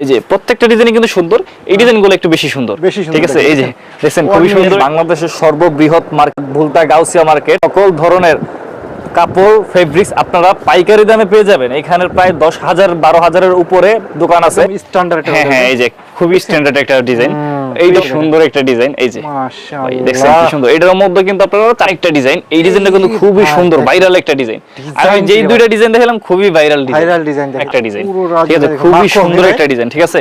এই যে প্রত্যেকটা ডিজাইন কিন্তু সুন্দর, এই ডিজাইনগুলো একটু বেশি সুন্দর, ঠিক আছে। এই যে দেখেন খুবই সুন্দর, বাংলাদেশের সর্ববৃহৎ মার্কেট ভুলতা গাউসিয়া মার্কেট, সকল ধরনের কাপড় ফেব্রিক্স আপনারা পাইকারি দামে পেয়ে যাবেন। এখানে প্রায় 10,000 12,000-এর উপরে দোকান আছে। স্ট্যান্ডার্ড, হ্যাঁ এই যে খুবই স্ট্যান্ডার্ড একটা ডিজাইন, এইটা সুন্দর একটা ডিজাইন। এই যে মাশাআল্লাহ দেখছেন কি সুন্দর, এটার মধ্যে কিন্তু আপনারা আরেকটা ডিজাইন, এই ডিজাইনটা কিন্তু খুবই সুন্দর, ভাইরাল একটা ডিজাইন। আমি যেই দুইটা ডিজাইন দেখালাম খুবই ভাইরাল ডিজাইন, একটা ডিজাইন, ঠিক আছে, খুবই সুন্দর একটা ডিজাইন, ঠিক আছে।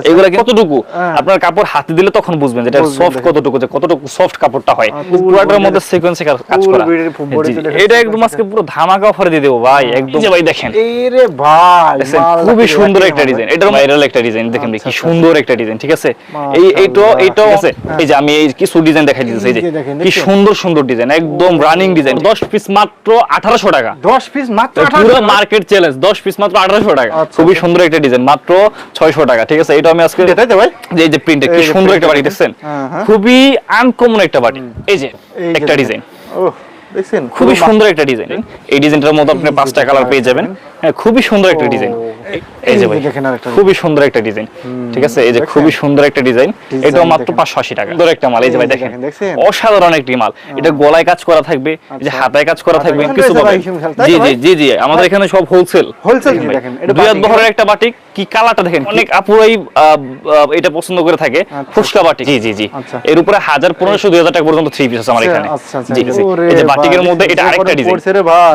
এগুলা কতটুকু আপনার কাপড় হাতে দিলে তখন বুঝবেন যেটা সফট কতটুকু, যে কতটুকু সফট কাপড়টা হয়। পুরোটার মধ্যে সিকোয়েন্সে কাজ করা, এটা একদম আজকে পুরো ধামাকা অফারে দিয়ে দেব ভাই, একদম। যে ভাই দেখেন, এরে ভাই খুবই সুন্দর একটা ডিজাইন, এটা ভাইরাল একটা ডিজাইন, দেখেন কি সুন্দর একটা ডিজাইন, ঠিক আছে। এইটা আছে। এই যে আমি এই কিছু ডিজাইন দেখাই দিতেছি, এই যে কি সুন্দর সুন্দর ডিজাইন, একদম রানিং ডিজাইন। 10 পিস মাত্র 1800 টাকা, 10 পিস মাত্র পুরো মার্কেট চ্যালেঞ্জ, 10 পিস মাত্র 1800 টাকা। খুবই সুন্দর একটা ডিজাইন, মাত্র 600 টাকা, ঠিক আছে। এটা আমি আজকে দেখাইতে ভাই, যে এই যে প্রিন্টে কি সুন্দর একটা বাটি দেখছেন, খুবই আনকমন একটা বাটি। এই যে একটা ডিজাইন, দেখছেন খুবই সুন্দর একটা ডিজাইন। এই ডিজাইনটার মধ্যে আপনি 5টা কালার পেয়ে যাবেন। হ্যাঁ, খুবই সুন্দর একটা ডিজাইন। এই যে ভাই খুবই সুন্দর একটা ডিজাইন, ঠিক আছে। এই যে খুবই সুন্দর একটা ডিজাইন, এটাও মাত্র 580 টাকা। সুন্দর একটা মাল, এই যে ভাই দেখেন, অসাধারণ একটা মাল। এটা গলায় কাজ করা থাকবে, এই যে হাতায় কাজ করা থাকবে, কিছু পাবেন। জি জি জি জি, আমাদের এখানে সব হোলসেল দেখেন। এটা দুই হাত বহরের একটা বাটিক, কি কালারটা দেখেন, অনেক আপুরাই এটা পছন্দ করে থাকে, ফুসকা বাটিক। জি জি জি, এর উপরে 1000 1500 2000 টাকা পর্যন্ত 3 পিস আছে আমার এখানে। জি জি, এই যে বাটিকের মধ্যে এটা আরেকটা ডিজাইন।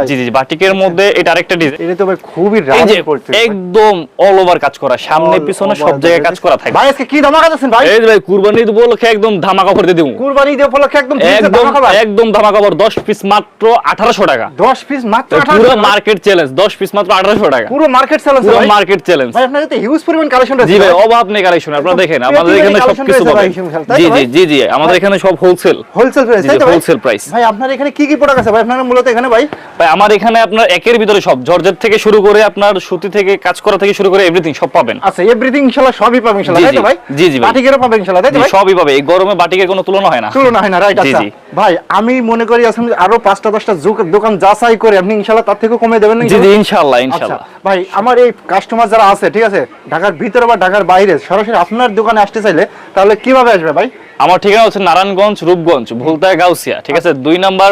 জি জি, বাটিকের মধ্যে এটা আরেকটা ডিজাইন। এটা তো ভাই খুবই রানিং করতে, একদম অল ওভার কাজ করা, সামনে পিছনে সব জায়গায় কাজ করা থাকে। ভাই আজকে কি ধামাকা দিচ্ছেন ভাই? এই যে ভাই কুরবানি ঈদ উপলক্ষে একদম ধামাকা অফার দিয়ে দেব। কুরবানি ঈদ উপলক্ষে একদম একদম ধামাকা অফার, 10 পিস মাত্র 1800 টাকা, 10 পিস মাত্র 1800 পুরো মার্কেট চ্যালেঞ্জ, 10 পিস মাত্র 1800 টাকা, পুরো মার্কেট চ্যালেঞ্জ, পুরো মার্কেট চ্যালেঞ্জ ভাই। আপনাদের তো হিউজ পরিমাণ কালেকশন আছে। জি ভাই, অভাব নেই কালেকশন, আপনারা দেখেন আমাদের এখানে সব কিছু পাবেন। জি জি জি জি, আমাদের এখানে সব হোলসেল প্রাইস, তাই তো? Wholesale price. ভাই আপনার এখানে কি কি প্রোডাক্ট আছে ভাই আপনারা মূলত এখানে? ভাই আমার এখানে আপনার একের ভিতরে সব, জর্জেট থেকে শুরু করে আপনার সুতি থেকে কাজ করা থেকে শুরু করে এভরিথিং সব পাবেন। আচ্ছা, এভরিথিং ইনশাআল্লাহ সবই পাবেন ইনশাআল্লাহ, তাই তো ভাই? জি জি ভাই, বাটিকেরও পাবেন ইনশাআল্লাহ, তাই তো ভাই? সবই পাবে, এই গরমে বাটিকের কোনো তুলনা হয় না, রাইট। আচ্ছা ভাই, আমি মনে করি আসলে আরো 5টা 10টা দোকান যাচাই করে আপনি ইনশাআল্লাহ তার থেকে কমে দেবেন না? জি জি, ইনশাআল্লাহ ইনশাআল্লাহ। ভাই আমার এই কাস্টমার যারা আছে, ঠিক আছে, ঢাকার ভিতরে বা ঢাকার বাইরে সরাসরি আপনার দোকানে আসতে চাইলে তাহলে কিভাবে আসবে ভাই? আমার ঠিকানা হচ্ছে নারায়ণগঞ্জ রূপগঞ্জ ভুলতা গাউসিয়া, ঠিক আছে। 2 নাম্বার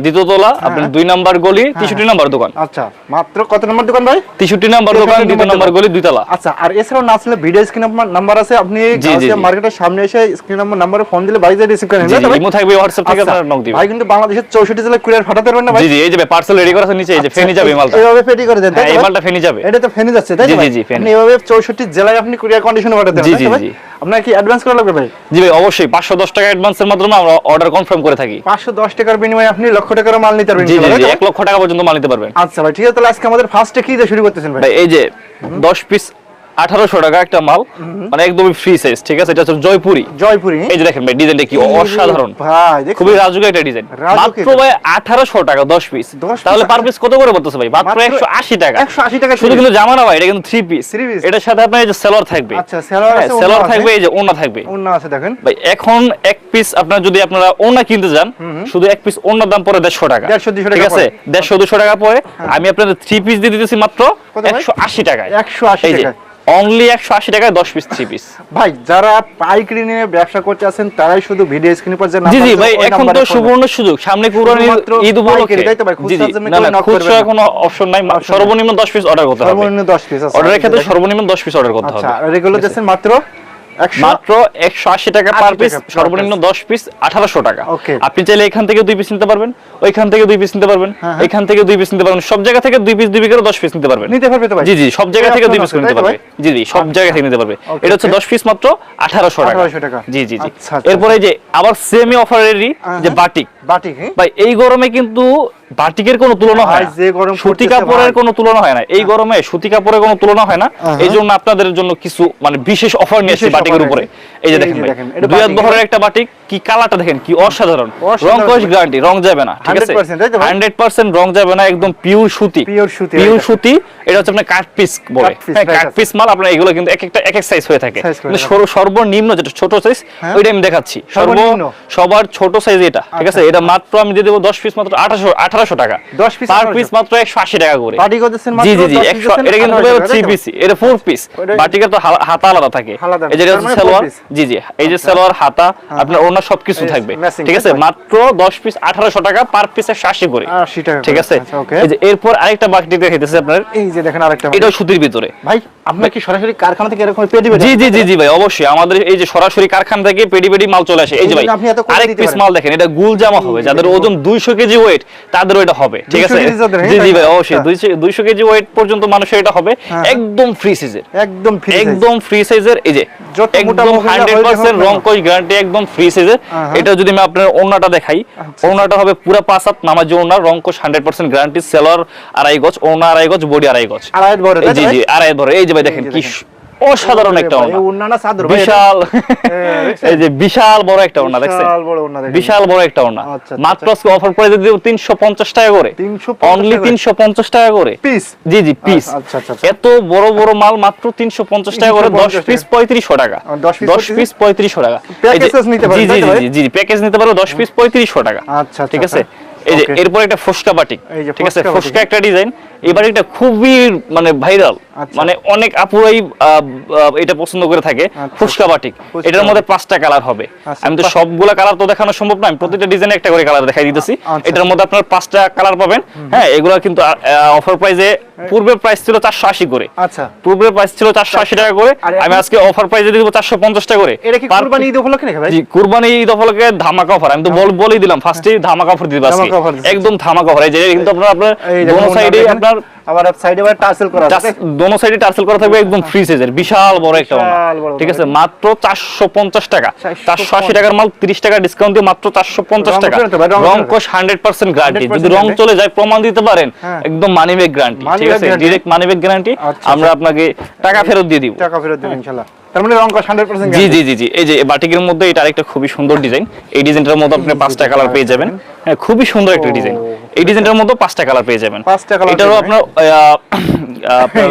দ্বিতীয় তলা, আপনার 2 নাম্বার গলি, 63 নাম্বার দোকান। আচ্ছা, মাত্র কত নম্বর দোকান ভাই? 63 নাম্বার দোকান, 2 নাম্বার গলি, 2 তলা। আচ্ছা, আর এছাড়াও না আসলে ভিডিও স্ক্রিন নাম্বার আছে, আপনি গাউসিয়া মার্কেটের সামনে এসে স্ক্রিন নাম্বারে ফোন দিলে ভাই যা রিসিভ করে নেবেন। জি, ইমো থাকবে, হোয়াটসঅ্যাপ থেকে আপনারা নক দিবেন। ভাই কিন্তু বাংলাদেশের 64 জেলায় কুরিয়ার পাঠাতে পারবেন না ভাই? জি জি, এই যে পার্সেল রেডি করা আছে নিচে, এই যে ফেনি যাবে মালটা, এইভাবে পেডি করে দেন, তাই তো? এই মালটা ফেনি যাবে, এটা তো ফেনি যাচ্ছে, তাই তো? জি জি, আপনি এইভাবে 64 জেলায় আপনি কুরিয়ার কন্ডিশনে পাঠাতে পারবেন, তাই তো ভাই? আপনার কি অ্যাডভান্স করা লাগবে ভাই? জি ভাই, অবশ্যই 510 টাকা অ্যাডভান্সের মাধ্যমে আমরা অর্ডার কনফার্ম করে থাকি। 510 টাকার বিনিময়ে আপনি লক্ষ টাকার মাল নিতে পারবেন। জি জি, 1 লক্ষ টাকা পর্যন্ত মাল নিতে পারবেন। আচ্ছা ভাই, ঠিক আছে, তাহলে আজকে আমাদের ফার্স্টে কি দিয়ে শুরু করতেছেন ভাই? এই যে 10 পিস 1800 টাকা একটা মাল, মানে একদমই ফ্রি সাইজ, ঠিক আছে। এটা হচ্ছে জয়পুরি। এই যে দেখেন ভাই, ডিজাইনটা কি অসাধারণ ভাই, খুবই রাজুক একটা ডিজাইন। মাত্র ভাই 1800 টাকা 10 পিস, তাহলে পার পিস কত করে বলতেছে ভাই? মাত্র 180 টাকা। 180 টাকা শুধু কিন্তু জামা না ভাই, এটা কিন্তু 3 পিস। এটার সাথে আপনার এই যে সেলর থাকবে। আচ্ছা, সেলর আছে, সেলর থাকবে, এই যে ওন্না থাকবে, ওন্না আছে দেখেন ভাই। এখন এক পিস আপনারা যদি আপনারা ওন্না কিনতে যান, শুধু এক পিস ওন্নার দাম পড়ে 150 টাকা, 150 ঠিক আছে। 150 200 টাকা পড়ে, আমি আপনাদের 3 পিস দিয়ে দিতেছি মাত্র 180 টাকায়। 180 টাকা অনলি, 180 টাকায় 10 পিস 3 পিস। ভাই যারা পাইকারি নিয়ে ব্যবসা করতে আছেন তারাই শুধু ভিডিও স্ক্রিনে পর যে নাম্বার। জি জি ভাই, এখন তো সুবর্ণ সুযোগ, সামনে কুরবানি ঈদ উপলক্ষে, তাই তো ভাই? খুচরা জন্য কেউ নক করবে না, কোনো অপশন নাই, সর্বনিম্ন 10 পিস অর্ডার করতে হবে। সর্বনিম্ন 10 পিস আছে, অর্ডারের ক্ষেত্রে সর্বনিম্ন 10 পিস অর্ডার করতে হবে। আচ্ছা, রেগুলার দিচ্ছেন মাত্র 180 টাকা পার পিস, সর্বনিম্ন 10 পিস 1800 টাকা। আপনি চাইলে এখান থেকে 2 পিস নিতে পারবেন, ওইখান থেকে 2 পিস নিতে পারবেন, এখান থেকে 2 পিস নিতে পারবেন, সব জায়গা থেকে 2 পিস 2 পিস করে 10 পিস নিতে পারবেন। নিতে পারবে তো ভাই? জি জি, সব জায়গা থেকে 2 পিস করে নিতে পারবে। জি জি, সব জায়গা থেকে নিতে পারবে। এটা হচ্ছে 10 পিস মাত্র 1800 টাকা। জি জি জি। এরপরে এই যে আবার সেমি অফারেরই যে বাটিক ভাই, এই গরমে কিন্তু বাটিকের কোনো তুলনা হয় না, সুতি কাপড়ের কোনো তুলনা হয় না। এই গরমে সুতি কাপড়ের কোনো তুলনা হয় না, এই জন্য আপনাদের জন্য কিছু মানে বিশেষ অফার নিয়ে এসেছি বাটিকের উপরে। এই যে দেখেন ভাই, 2 হাত বহরের একটা বাটিক, কি কালারটা দেখেন কি অসাধারণ, রং কোশ গ্যারান্টি, রং যাবে না, ঠিক আছে 100% রং যাবে না, একদম পিওর সুতি, পিওর সুতি। এটা হচ্ছে আপনার কাট পিস বলে, কাট পিস মাল। আপনার এগুলো কিন্তু এক এক সাইজ হয়ে থাকে, সর্বনিম্ন যেটা ছোট সাইজ ওইটা আমি দেখাচ্ছি, সবার ছোট সাইজ এটা, ঠিক আছে। এটা মাত্র আমি দিয়ে দেবো 10 পিস মাত্র 1800 টাকা, 10 পিস পার পিস মাত্র 180 টাকা করে। জি জি জি, 100। এটা কিন্তু 3 পিস, এটা 4 পিস। বাটিকের তো হাতা আলাদা থাকে, এই যে হচ্ছে সালোয়ার, জি জি, এই যে সালোয়ার, হাতা, আপনার ওড়না সবকিছু থাকবে, ঠিক আছে। মাত্র 10 পিস 1800 টাকা, পার পিস 180 করে, 80 টাকা, ঠিক আছে। এই যে এরপর আরেকটা বাটি দেখাইতেছে আপনার, এই যে দেখেন আরেকটা, এটাও সুতির ভিতরে। ভাই আপনার কি সরাসরি কারখানা থেকে এরকম পেডি? জি জি জি জি ভাই, অবশ্যই আমাদের এই যে সরাসরি কারখানা থেকে পেডি মাল চলে আসে। এই যে ভাই আরেক পিস মাল দেখেন, এটা গুল জামা হবে, যাদের ওজন 200 কেজি ওয়েট তাদের এটা হবে, ঠিক আছে। জি জি ভাই, অবশ্যই 200 কেজি ওয়েট পর্যন্ত মানুষের এটা হবে, একদম ফ্রি সাইজের, একদম ফ্রি সাইজের। এই যে একদম 100% রং কোশ গ্যারান্টি, একদম ফ্রি সাইজের। এটা যদি আমি আপনার ওড়নাটা দেখাই, ওড়নাটা হবে পুরো 5 হাত নামাজি ওড়না, রং কোশ 100% গ্যারান্টি, সেলর 2.5 গজ, ওড়না 2.5 গজ, বডি 2.5 গজ, 2.5 ভরে। জি জি 2.5 ভরে। এই যে ভাই দেখেন কি অসাধারণ একটা ওড়না, বিশাল, এই যে বিশাল বড় একটা ওড়না দেখছেন, বিশাল বড় একটা ওড়না। মাত্র আজকে অফার প্রাইসে দিব 350 টাকা করে, অনলি 350 টাকা করে পিস। জি জি পিস, এত বড় বড় মাল মাত্র 350 টাকা করে, 10 পিস 3500 টাকা, 10 পিস 3500 টাকা। জি জি জি জি, প্যাকেজ নিতে পারো 10 পিস 3500 টাকা, ঠিক আছে। এই যে এরপর একটা ফস্কা বাটিক, ঠিক আছে, ফস্কা একটা ডিজাইন। এবার এটা খুবই মানে ভাইরাল, মানে অনেক আপুরাই এটা পছন্দ করে থাকে, ফস্কা বাটিক। এটার মধ্যে 5টা কালার হবে, আমি তো সবগুলা কালার তো দেখানো সম্ভব না, আমি প্রত্যেকটা ডিজাইনে একটা করে কালার দেখাই দিতেছি। এটার মধ্যে আপনার 5টা কালার পাবেন, হ্যাঁ। এগুলা কিন্তু অফার প্রাইসে, পূর্বের প্রাইস ছিল 480 করে, আচ্ছা, পূর্বের প্রাইস ছিল 480 টাকা করে, আমি আজকে অফার প্রাইসে দিব 450 টাকা করে। এটা কি কুরবানি ঈদ উপলক্ষে নাকি ভাই? জি, কুরবানি ঈদ উপলক্ষে ধামাকা অফার, আমি তো বলেই দিলাম ফার্স্টেই ধামাকা অফার দিতে আজকে, একদম ধামাকা অফার। এই যে কিন্তু আপনার দোনো সাইডে আপনার আবার সাইডে আবার টার্সেল করা আছে, দোনো সাইডে টার্সেল করা থাকবে, একদম ফ্রি সাইজের বিশাল বড় একটা ওড়না, ঠিক আছে। মাত্র 450 টাকা, 480 টাকার মাল 30 টাকা ডিসকাউন্ট দিয়ে মাত্র 450 টাকা। রং কোশ 100% গ্যারান্টি, যদি রং চলে যায় প্রমাণ দিতে পারেন, একদম মানি ব্যাক গ্যারান্টি, ঠিক আছে, ডাইরেক্ট মানি ব্যাক গ্যারান্টি। আমরা আপনাকে টাকা ফেরত দিয়ে দিব, টাকা ফেরত দেব ইনশাআল্লাহ। তার মানে রং কোশ 100% গ্যারান্টি। জি জি জি, এই যে বাটিকের মধ্যে এটা আরেকটা খুবই সুন্দর ডিজাইন। এই ডিজাইনটার মধ্যে আপনি 5টা কালার পেয়ে যাবেন, হ্যাঁ, খুবই সুন্দর একটা ডিজাইন। এই ডিজাইনটার মধ্যে 5টা কালার পেয়ে যাবেন। এটারও আপনার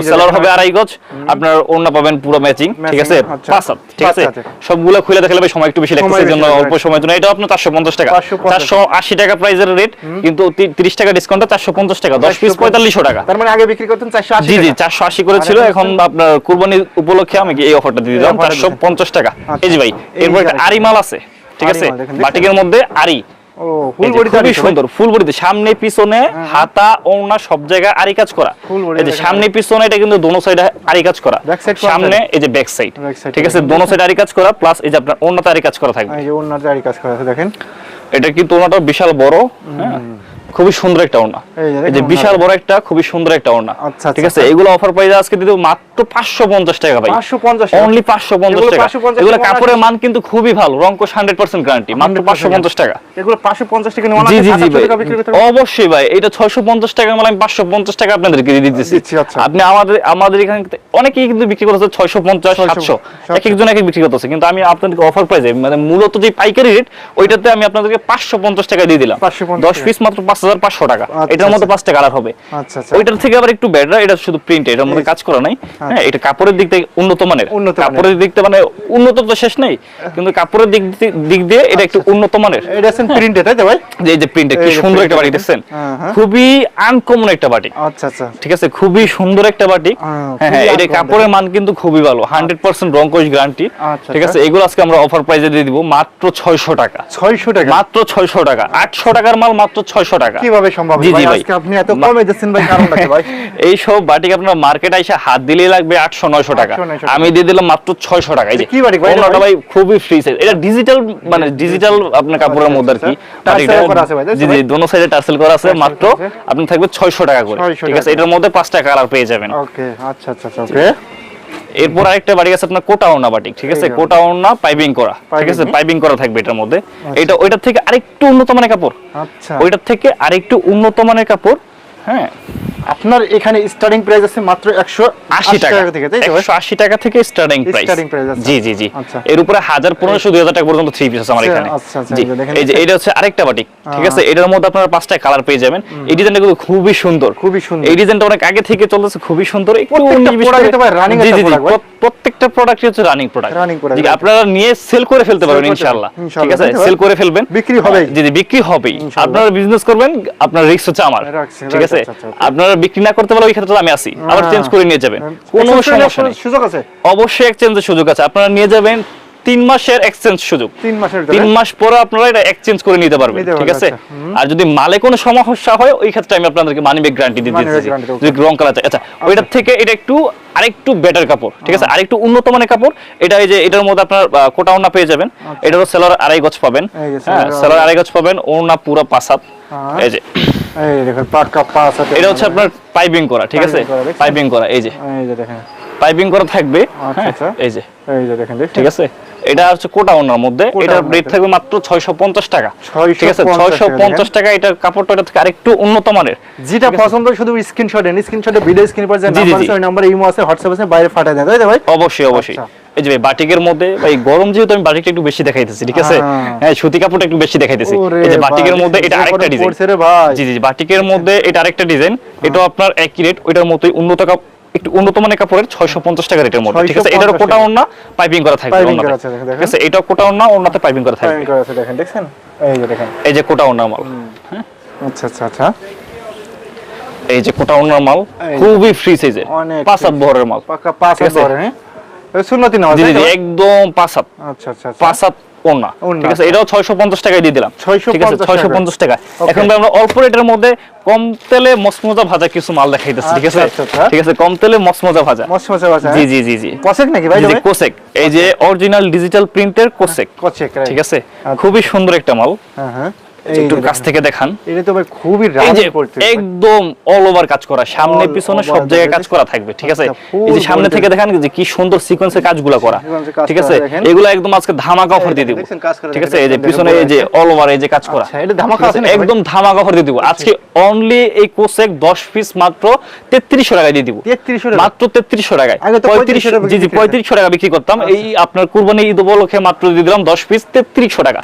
সেলর হবে 2.5 গজ, আপনার ওড়না পাবেন পুরো ম্যাচিং, ঠিক আছে, 5 হাত, ঠিক আছে। সবগুলো খুলে দেখালে সময় একটু বেশি লাগতেছে, এর জন্য অল্প সময়ের জন্য এটা আপনার 450 টাকা, 480 টাকা প্রাইসের রেট, কিন্তু 30 টাকা ডিসকাউন্টে 450 টাকা, 10 পিস 4500 টাকা। তার মানে আগে বিক্রি করতেন 480 টাকা। জি জি 480 করে ছিল, এখন আপনার কুরবানি উপলক্ষে আমি এই অফারটা দিয়ে দিলাম 450 টাকা। এই যে ভাই, এরপর একটা আরি মাল আছে, ঠিক আছে, বাটিকের মধ্যে আরি, ফুল বডি, খুবই সুন্দর, ফুল বডিতে সামনে পিছনে হাতা ওড়না সব জায়গায় আরি কাজ করা। এই যে সামনে পিছনে এটা কিন্তু দোনো সাইডে আরি কাজ করা, সামনে এই যে ব্যাক সাইড, ঠিক আছে, দোনো সাইডে আরি কাজ করা, প্লাস এই যে আপনার ওড়নাতে আরি কাজ করা থাকবে। এই যে ওড়নাতে আরি কাজ করা আছে দেখেন, এটা কিন্তু ওড়নাটা বিশাল বড়, হ্যাঁ, খুবই সুন্দর একটা ওড়না, এই যে বিশাল বড় একটা খুবই সুন্দর একটা ওড়না, ঠিক আছে। এগুলো অফার প্রাইসে আজকে দিতে মাত্র 550 টাকা ভাই, 550, অনলি 550 টাকা। এগুলো কাপড়ের মান কিন্তু খুবই ভালো, রং কোশ 100% গ্যারান্টি, মাত্র 550 টাকা। এগুলো 550 টাকা নিয়ে জি জি জি ভাই, অবশ্যই ভাই। এটা 650 টাকা মাল আমি 550 টাকা আপনাদেরকে দিয়ে দিতেছি। আপনি আমাদের এখানে অনেকেই কিন্তু বিক্রি করতেছে 650 700, এক একজন এক এক বিক্রি করতেছে, কিন্তু আমি আপনাদেরকে অফার প্রাইসে, মানে মূলত যে পাইকারি রেট ওইটাতে আমি আপনাদেরকে 550 টাকা দিয়ে দিলাম, 10 পিস মাত্র 5500 টাকা। এটার মধ্যে 5টা কালার হবে, আচ্ছা আচ্ছা। ওইটার থেকে আবার একটু বেটার, এটা শুধু প্রিন্ট, এটার মধ্যে কাজ করা নাই, হ্যাঁ। এটা কাপড়ের দিক থেকে উন্নত মানের, কাপড়ের দিক থেকে মানে উন্নত তো শেষ নেই, কিন্তু কাপড়ের দিক দিয়ে এটা একটু উন্নত মানের। এটা আছে প্রিন্টে, তাই তো ভাই? এই যে প্রিন্টে কি সুন্দর একটা বাটি দেখছেন, খুবই আনকমন একটা বাটি, আচ্ছা আচ্ছা, ঠিক আছে, খুবই সুন্দর একটা বাটি, হ্যাঁ হ্যাঁ। এটা কাপড়ের মান কিন্তু খুবই ভালো, 100% রং কোশ গ্যারান্টি, ঠিক আছে। এগুলো আজকে আমরা অফার প্রাইসে দিয়ে দিব মাত্র 600 টাকা, 600 টাকা, মাত্র 600 টাকা। 800 টাকার মাল মাত্র 600 টাকা। কিভাবে সম্ভব ভাই, আজকে আপনি এত কমে দিচ্ছেন ভাই? কারণটা কি ভাই? এই সব বাটিক আপনার মার্কেট আইসা হাত দিলেই লাগবে 800 900 টাকা, আমি দিয়ে দিলাম মাত্র 600 টাকা। এই যে কি বাটিক ভাই, এটা ভাই খুবই ফ্রি সাইজ, এটা ডিজিটাল, মানে ডিজিটাল আপনার কাপড়ের মধ্যে আর কি, টার্সেল করা আছে ভাই। জি জি, দোনো সাইডে টার্সেল করা আছে, মাত্র আপনার থাকবে 600 টাকা করে, ঠিক আছে। এটার মধ্যে 5টা কালার পেয়ে যাবেন। ওকে, আচ্ছা আচ্ছা, ওকে। এরপর আরেকটা বাটিক আছে আপনার কোটা ওড়না বাটিক, ঠিক আছে, কোটা ওড়না পাইপিং করা, ঠিক আছে, পাইপিং করা থাকবে এটার মধ্যে। এটা ওইটার থেকে আরেকটু উন্নত মানের কাপড়, আচ্ছা, ওইটার থেকে আরেকটু উন্নত মানের কাপড়, হ্যাঁ। আপনার এখানে স্টার্টিং প্রাইস আছে মাত্র 180 টাকা থেকে, তাই তো? 180 টাকা থেকে স্টার্টিং প্রাইস। জি জি জি, এর উপরে 1000 1500 2000 টাকা পর্যন্ত থ্রি পিস আছে আমার এখানে। জি, এই যে এটা হচ্ছে আরেকটা বাটিক, ঠিক আছে? এটার মধ্যে আপনারা 5টা কালার পেয়ে যাবেন। এই ডিজাইনটা কিন্তু খুবই সুন্দর, খুবই সুন্দর। এই ডিজাইনটা অনেক আগে থেকে চলতেছে, খুবই সুন্দর। প্রত্যেকটা প্রোডাক্টই হচ্ছে রানিং প্রোডাক্ট। জি, আপনারা নিয়ে সেল করে ফেলতে পারবেন ইনশাআল্লাহ, ঠিক আছে? সেল করে ফেলবেন, বিক্রি হবে। জি জি, বিক্রি হবে। আপনারা বিজনেস করবেন, আপনার রিস্ক হচ্ছে আমার, ঠিক আছে? আপনারা বিক্রি না করতে পারলে ওই ক্ষেত্রে আমি আসি, আবার চেঞ্জ করে নিয়ে যাবেন, কোনো সমস্যা নেই। সুযোগ আছে, অবশ্যই এক্সচেঞ্জের সুযোগ আছে। আপনারা নিয়ে যাবেন 3 মাসের এক্সচেঞ্জ সুযোগ, 3 মাস পরে আপনারা এটা এক্সচেঞ্জ করে নিতে পারবেন, ঠিক আছে? আর যদি মালে কোনো সমস্যা হয় ওই ক্ষেত্রে আমি আপনাদেরকে মানি ব্যাক গ্যারান্টি দিয়ে দিচ্ছি। যদি রং কালার চাই, আচ্ছা ওইটার থেকে এটা একটু আরেকটু বেটার কাপড়, ঠিক আছে? আরেকটু উন্নত মানের কাপড় এটা। এই যে এটার মধ্যে আপনার কোটা ওড়না পেয়ে যাবেন, এটারও সেলার 2.5 গজ পাবেন, হ্যাঁ সেলার 2.5 গজ পাবেন, ওড়না পুরো 5 হাত। এই যে এই দেখেন পাক্কা 5 হাত, এটা হচ্ছে আপনার পাইপিং করা, ঠিক আছে? পাইপিং করা, এই যে দেখেন পাইপিং করা থাকবে। আচ্ছা, এই যে দেখেন, ঠিক আছে? এটা হচ্ছে কোটা ওড়নার মধ্যে, এটার রেট থাকবে মাত্র 650 টাকা, ঠিক আছে? 650 টাকা। এটার কাপড়টা এটা থেকে আরেকটু উন্নত মানের। যেটা পছন্দ শুধু স্ক্রিনশটে ভিডিও স্ক্রিন পর যে নাম্বার আছে ওই নম্বরে ইমো আছে, হোয়াটসঅ্যাপ আছে, বাইরে পাঠিয়ে দেন, তাই তো ভাই? অবশ্যই অবশ্যই। এই যে বাটিকের মধ্যে ভাই গরম যেহেতু আমি বাটিকটা একটু বেশি দেখাইতেছি, ঠিক আছে? হ্যাঁ, সুতি কাপড়টা একটু বেশি দেখাইতেছি। এই যে বাটিকের মধ্যে এটা আরেকটা ডিজাইন। জি জি, বাটিকের মধ্যে এটা আরেকটা ডিজাইন। এটাও আপনার একই রেট, ওইটার মতোই উন্নত একটু উন্নত মানের কাপড়ের 650 টাকা রেটের মধ্যে, ঠিক আছে? এটারও কোটা ওড়না পাইপিং করা থাকবে, ঠিক আছে? এটাও কোটা ওড়না, ওড়নাতে পাইপিং করা থাকবে। দেখেন, দেখছেন? এই যে দেখেন, এই যে কোটা ওড়না মাল। হ্যাঁ, আচ্ছা আচ্ছা আচ্ছা, এই যে কোটা ওড়নার মাল, খুবই ফ্রি সাইজের, 5 হাত বহরের মাল, পাকা 5 হাত বহরের। হ্যাঁ, সুন্নতি নামাজ, জি জি, একদম 5 হাত। আচ্ছা আচ্ছা, 5 হাত ওড়না, ঠিক আছে? এটাও 650 টাকায় দিয়ে দিলাম, ঠিক আছে? 650 টাকা। এখন আমরা অল্প রেটের মধ্যে কম তেলে মসমজা ভাজা কিছু মাল দেখাইতেছি, ঠিক আছে? ঠিক আছে, কম তেলে মসমজা ভাজা। জি জি জি জি, কোসেক নাকি ভাই? জি, কোসেক। এই যে অরিজিনাল ডিজিটাল প্রিন্টের কোসেক, ঠিক আছে? খুবই সুন্দর একটা মাল। হ্যাঁ হ্যাঁ, একটু কাছ থেকে দেখান। এটা তো ভাই খুবই রানি করতে, একদম অল ওভার কাজ করা, সামনে পিছনে সব জায়গায় কাজ করা থাকবে, ঠিক আছে? এই যে সামনে থেকে দেখান যে কি সুন্দর সিকোয়েন্সের কাজগুলো করা, ঠিক আছে? এগুলো একদম আজকে ধামাকা অফার দিয়ে দিব, ঠিক আছে? এই যে পিছনে এই যে অল ওভার এই যে কাজ করা, এটা ধামাকা আছে, একদম ধামাকা অফার দিয়ে দিব আজকে। অনলি এই কোসেক 10 পিস মাত্র 3300 টাকায় দিয়ে দিব, মাত্র 3300 টাকায়। 3500, জি জি, 3500 টাকা বিক্রি করতাম, এই আপনার কুরবানি ঈদ উপলক্ষে মাত্র দিয়ে দিলাম 10 পিস 3300 টাকা,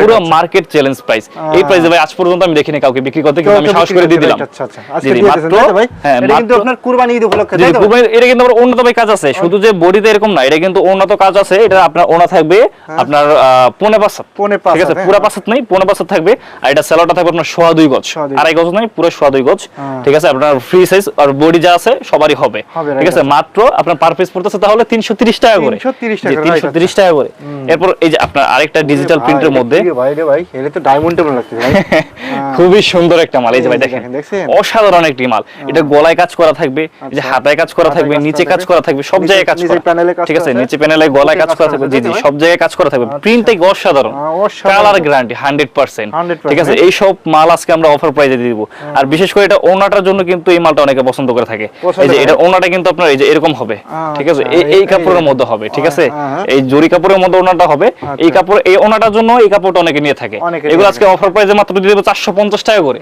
পুরো মার্কেট চ্যালেঞ্জ প্রাইস। এই প্রাইসে ভাই আজ পর্যন্ত আমি দেখিনি কাউকে বিক্রি করতে, কিন্তু আমি সাহস করে দিয়ে দিলাম। আচ্ছা আচ্ছা, আজকে দিয়ে দিয়েছেন ভাই? হ্যাঁ, এটা কিন্তু আপনার কুরবানি ঈদ উপলক্ষে, তাই তো? এটা কিন্তু আবার উন্নত ভাই কাজ আছে, শুধু যে বডিতে এরকম না, এটা কিন্তু উন্নত কাজ আছে। এটা আপনার ওনা থাকবে আপনার 5.5 হাত, ঠিক আছে? পুরো 5 হাত নাই, 5.5 হাত থাকবে। আর এটা সেলারটা থাকবে আপনার 2.5 গজ, 2.5 গজ নাই, পুরো 2.5 গজ, ঠিক আছে? আপনার ফ্রি সাইজ আর বডি যা আছে সবারই হবে, ঠিক আছে? মাত্র আপনার পার পিস পড়তেছে তাহলে 330 টাকা করে, 330 টাকা করে। এরপর এই যে আপনার আরেকটা ডিজিটাল প্রিন্টের মধ্যে, ভাই রে ভাই, এটা তো ডায়মন্ড মনে লাগছে ভাই, খুবই সুন্দর একটা মাল। এই যে ভাই দেখেন, অসাধারণ একটি মাল। এটা গলায় কাজ করা থাকবে, এই যে হাতায় কাজ করা থাকবে, নিচে কাজ করা থাকবে, সব জায়গায় কাজ করা, ঠিক আছে? নিচে প্যানেলে গলায় কাজ করা থাকবে, জি জি, সব জায়গায় কাজ করা থাকবে। প্রিন্টটা অসাধারণ, কালার গ্যারান্টি 100%, ঠিক আছে? এই সব মাল আজকে আমরা অফার প্রাইসে দিয়ে দিব। আর বিশেষ করে এটা ওনাটার জন্য কিন্তু এই মালটা অনেকে পছন্দ করে থাকে। এই যে এটা ওনাটা কিন্তু আপনার এই যে এরকম হবে, ঠিক আছে? এই কাপড়ের মধ্যে হবে, ঠিক আছে? এই জরি কাপড়ের মধ্যে ওনাটা হবে। এই কাপড়, এই ওনাটার জন্য এই কাপড়টা অনেকে নিয়ে থাকে। এগুলো আজকে অফার প্রাইসে মাত্র দিয়ে দেব 450 টাকা করে,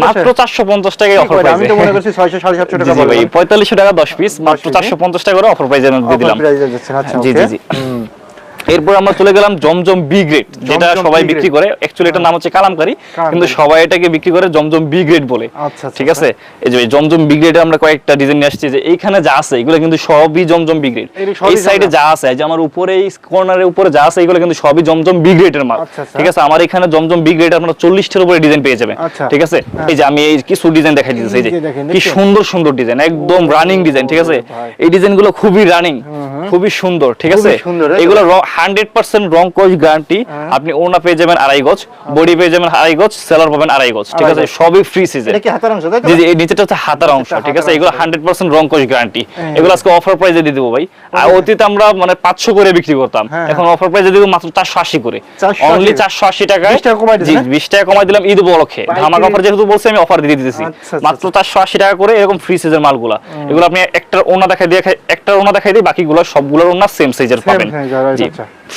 মাত্র 450 টাকায় অফার প্রাইসে। আমি তো মনে করছি 600 750 টাকা বলবো ভাই। 4500 টাকা 10 পিস, মাত্র 450 টাকা করে অফার প্রাইসে দিয়ে দিলাম। জি জি জি। এরপর আমরা চলে গেলাম জমজম বি গ্রেড, যেটা সবাই বিক্রি করে। অ্যাকচুয়ালি এটার নাম হচ্ছে কালামকারী, কিন্তু সবাই এটাকে বিক্রি করে জমজম বি গ্রেড বলে, ঠিক আছে? এই যে জমজম বি গ্রেডে আমরা কয়েকটা ডিজাইন নিয়ে আসছি। যে এইখানে যা আছে এগুলো কিন্তু সবই জমজম বি গ্রেড। এই সাইডে যা আছে, যে আমার উপরে এই কর্নারের উপরে যা আছে, এগুলো কিন্তু সবই জমজম বি গ্রেডের মাল, ঠিক আছে? আমার এখানে জমজম বি গ্রেড আপনারা 40টার উপরে ডিজাইন পেয়ে যাবেন, ঠিক আছে? এই যে আমি এই কিছু ডিজাইন দেখাই দিতেছি, এই যে কি সুন্দর সুন্দর ডিজাইন, একদম রানিং ডিজাইন, ঠিক আছে? এই ডিজাইনগুলো খুবই রানিং, খুবই সুন্দর, ঠিক আছে? এগুলো 100% রং কোচ গ্যারান্টি। আপনি ওড়না পেয়ে যাবেন 2.5 গজ, বডি পেয়ে যাবেন 2.5 গজ, সেলার পাবেন 2.5 গজ, ঠিক আছে? সবই ফ্রি সাইজের। এটা কি হাতার অংশ, তাই তো? জি জি, এই নিচেটা হচ্ছে হাতার অংশ, ঠিক আছে? এগুলো 100% রং কোচ গ্যারান্টি। এগুলো আজকে অফার প্রাইসে দিয়ে দেব ভাই। আর অতীতে আমরা মানে 500 করে বিক্রি করতাম, এখন অফার প্রাইসে দিব মাত্র 480 করে, অনলি 480 টাকায়। 20 টাকা কমাই দিলাম, জি 20 টাকা কমাই দিলাম ঈদ উপলক্ষে। ধামাকা অফার যেহেতু বলছি, আমি অফার দিয়ে দিতেছি মাত্র 480 টাকা করে। এরকম ফ্রি সাইজের মালগুলা, এগুলো আপনি একটা ওড়না দেখাই দিয়ে একটা ওড়না দেখাই দিই, বাকিগুলো সবগুলোর ওড়না সেম সাইজের পাবেন। জি,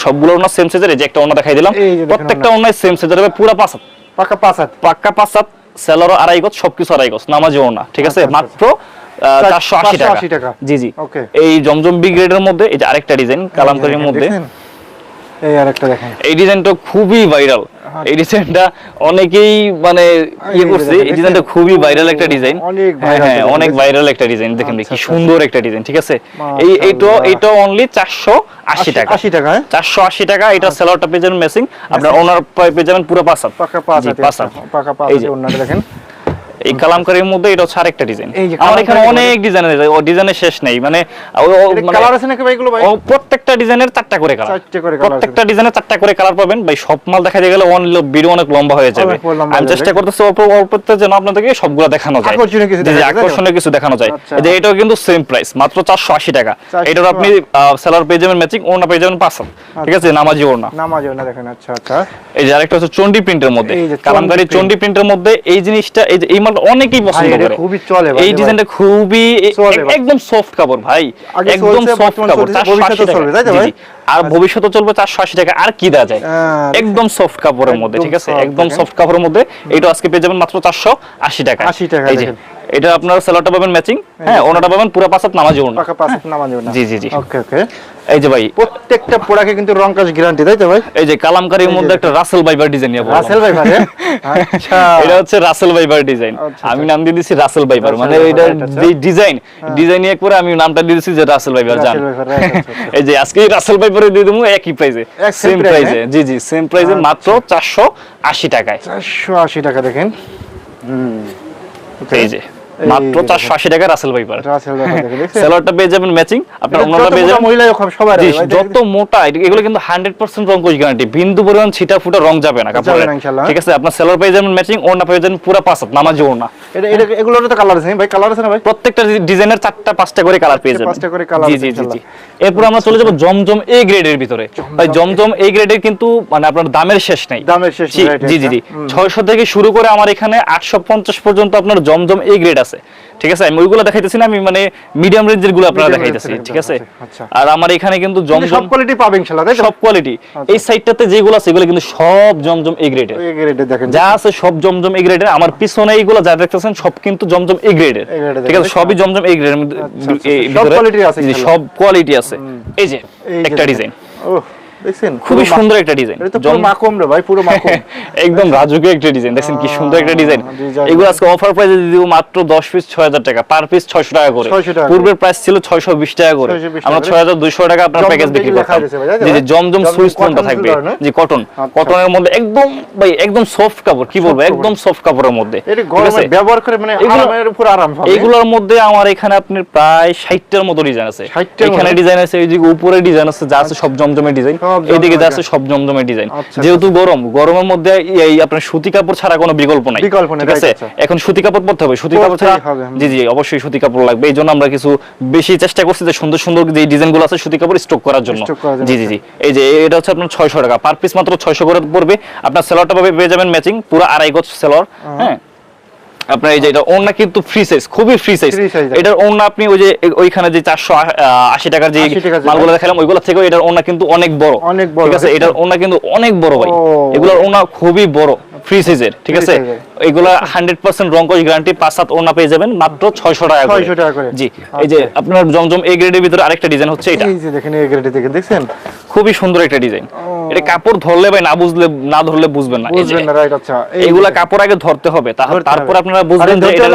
সবগুলোর ওড়না সেম সাইজের। এই যে একটা ওড়না দেখাই দিলাম, প্রত্যেকটা ওড়নায় সেম সাইজের হবে, পুরো 5 হাত, পাক্কা 5 হাত, পাক্কা 5 হাত, সেলরও আড়াই গজ, সবকিছু আড়াই গজ, নামাজি ওড়না, ঠিক আছে, মাত্র 480 টাকা। জি জি, এই জমজম বি গ্রেডের মধ্যে এই যে আরেকটা ডিজাইন কালামকারীর মধ্যে, এই আরেকটা দেখেন, এই ডিজাইনটা খুবই ভাইরাল। এই ডিজাইনটা অনেকেই মানে ইয়ে করছে, এই ডিজাইনটা খুবই ভাইরাল একটা ডিজাইন, অনেক ভাইরাল একটা ডিজাইন। দেখেন কি সুন্দর একটা ডিজাইন, ঠিক আছে। এইটা অনলি 480 টাকা, 480 টাকা। এটা সেলরটা পেয়ে যাবেন ম্যাচিং, আপনার ওনার পেয়ে যাবেন পুরো পাঁচ হাত, পাকা পাঁচ হাত ওনাটা দেখেন। এই কালামকারীর মধ্যে এটা হচ্ছে আরেকটা ডিজাইন। আমার এখানে অনেক ডিজাইন আছে, ও ডিজাইনের শেষ নেই, মানে কালার আছে নাকি ভাই এগুলো ভাই? প্রত্যেকটা ডিজাইনের 4টা করে কালার, প্রত্যেকটা ডিজাইনের 4টা করে কালার পাবেন ভাই। সব মাল দেখা গেলে ভিডিও অনেক লম্বা হয়ে যাবে, আমি চেষ্টা করতেছি অল্পতে যেন আপনাদেরকে সবগুলো দেখানো যায়, আকর্ষণীয় কিছু দেখানো যায়। এই যে এটাও কিন্তু সেম প্রাইস, মাত্র 480 টাকা। এটার আপনি সেলার পেয়ে যাবেন ম্যাচিং, ওড়না পেয়ে যাবেন 5 হাত, ঠিক আছে, নামাজি ওড়না, দেখেন। আচ্ছা আচ্ছা, এই যে আরেকটা হচ্ছে চন্ডি প্রিন্টের মধ্যে, কালামকারী চন্ডি প্রিন্টের মধ্যে এই জিনিসটা, এই যে এই মালটা অনেকেই পছন্দ করে, খুবই চলে ভাই। এই ডিজাইনটা খুবই একদম সফট কাপড় ভাই, একদম সফট কাপড়, 480 টাকা, তাই তো ভাই? আর ভবিষ্যতে চলবে 480 টাকা, আর কি দেওয়া যায়, একদম সফট কাপড়ের মধ্যে, ঠিক আছে, একদম সফট কাপড়ের মধ্যে। এটা আজকে পেয়ে যাবেন মাত্র 480 টাকা। এই যে এটা আপনার সেলারটা পাবেন ম্যাচিং, হ্যাঁ, ওনাটা পাবেন পুরো পাঁচ হাত নামাজি ওড়না, পাকা পাঁচ হাত নামাজি ওড়না। জি জি জি, ওকে ওকে। এই যে ভাই প্রত্যেকটা প্রোডাক্টে কিন্তু রং কাজ গ্যারান্টি, তাই তো ভাই? এই যে কালামকারীর মধ্যে একটা রাসেল ভাইবার ডিজাইন নিয়ে বললাম, রাসেল ভাইবার, আচ্ছা, এটা হচ্ছে রাসেল ভাইবার ডিজাইন, আমি নাম দিয়ে দিয়েছি রাসেল ভাইবার, মানে এটা যে ডিজাইন নিয়ে করে আমি নামটা দিয়ে দিয়েছি যে রাসেল ভাইবার। জান এই যে আজকে রাসেল ভাইবারে দিয়ে দেবো একই প্রাইসে, সেম প্রাইসে, জি জি, সেম প্রাইসে, মাত্র 480 টাকায়। 480 টাকা দেখেন, এই যে মাত্র 480 টাকা রাসেল ভাইবার। সেলরটা পেয়ে যাবেন ম্যাচিং, আপনার ওনাটা পেয়ে যাবেন, মহিলা সবাই যত মোটা এগুলো কিন্তু 100% রং কোশ গ্যারান্টি, বিন্দু পরিমাণ ছিটা ফুটা রং যাবে না কাপড়ে, ঠিক আছে। আপনার সেলর পেয়ে যাবেন ম্যাচিং, ওড়না পেয়ে যাবেন পুরো পাঁচ হাত নামাজি ওড়না। এগুলোর তো কালার আছে ভাই? কালার আছে না ভাই? প্রত্যেকটা ডিজাইনের 4টা 5টা করে কালার পেয়ে যাবেন, 5টা করে কালার। জি জি জি। এরপর আমরা চলে যাব জমজম এ গ্রেডের ভিতরে। ভাই জমজম এ গ্রেডের কিন্তু মানে আপনার দামের শেষ নাই, দামের শেষ নাই, জি জি জি। 600 থেকে শুরু করে আমার এখানে 850 পর্যন্ত আপনার জমজম এ গ্রেড আছে, ঠিক আছে। আমি ওইগুলো দেখাইতেছি না, আমি মানে মিডিয়াম রেঞ্জের গুলো আপনারা দেখাইতেছি, ঠিক আছে। আর আমার এখানে কিন্তু জমজম সব কোয়ালিটি পাবেন ইনশাআল্লাহ, তাই তো? সব কোয়ালিটি। এই সাইডটাতে যেগুলো আছে এগুলো কিন্তু সব জমজম এ গ্রেডের, এই গ্রেডে দেখেন যা আছে সব জমজম এ গ্রেডের। আমার পিছনে এইগুলো যা দেখতেছেন সব কিন্তু জমজম এ গ্রেডের, ঠিক আছে, সবই জমজম এ গ্রেডের, সব কোয়ালিটি আছে, সব কোয়ালিটি আছে। এই যে একটা ডিজাইন, দেখছেন, খুবই সুন্দর একটা ডিজাইন, এটা তো পুরো মাকম রে ভাই, পুরো মাকম, একদম রাজুকে একটা ডিজাইন। দেখছেন কি সুন্দর একটা ডিজাইন। এগুলো আজকে অফার প্রাইসে দিয়ে দিব মাত্র 10 পিস 6000 টাকা, পার পিস 600 টাকা করে। পূর্বের প্রাইস ছিল 620 টাকা করে, আমরা 6200 টাকা আপনার প্যাকেজ বিক্রি করতাম। জি জমজম সুইস কোনটা থাকবে, জি কটন, কটনের মধ্যে একদম ভাই একদম সফট কাপড়, কি বলবো, একদম সফট কাপড়ের মধ্যে, এটা গরমে ব্যবহার করে মানে আরামের উপর আরাম পাবে। এগুলোর মধ্যে আমার এখানে আপনার প্রায় 60টার মতো ডিজাইন আছে। এখানে ডিজাইন আছে, এই যে উপরে ডিজাইন আছে, যা আছে সব জমজমের ডিজাইন, এইদিকে যা আছে সব জমজমের ডিজাইন। যেহেতু গরমের মধ্যে এই আপনার সুতি কাপড় ছাড়া কোনো বিকল্প নাই, ঠিক আছে। এখন সুতি কাপড় পরতে হবে, সুতি কাপড় ছাড়া, জি জি অবশ্যই সুতি কাপড় লাগবে। এই জন্য আমরা কিছু বেশি চেষ্টা করছি যে সুন্দর সুন্দর যে ডিজাইনগুলো আছে সুতি কাপড় স্টক করার জন্য, জি জি জি। এই যে এটা হচ্ছে আপনার 600 টাকা, পার পিস মাত্র 600 করে পড়বে। আপনার সেলরটা পেয়ে যাবেন ম্যাচিং, পুরো আড়াই গজ সেলর, হ্যাঁ। আপনার এই যে এটা ওড়না কিন্তু ফ্রি সাইজ, খুবই ফ্রি সাইজ। এটার ওড়না আপনি ওই যে ওইখানে যে 480 টাকার যে মালগুলো দেখালাম ওইগুলো থেকে এটার ওড়না কিন্তু অনেক বড়, ঠিক আছে। এটার ওড়না কিন্তু অনেক বড় ভাই, এগুলোর ওড়না খুবই বড়, ফ্রি সাইজের, ঠিক আছে। এগুলা 100% রং কোশ গ্যারান্টি, 5-7 ওড়না পেয়ে যাবেন মাত্র 600 টাকা করে, জি। এই যে আপনার জমজম এ গ্রেডের ভিতরে আরেকটা ডিজাইন হচ্ছে এটা, এই যে দেখেন এ গ্রেডে দেখেন, খুবই সুন্দর একটা ডিজাইন। এটা কাপড় ধরলে ভাই না ধরলে বুঝবেন না, রাইট। আচ্ছা, এইগুলা কাপড় আগে ধরতে হবে, তারপর আপনারা বুঝবেন যে এটা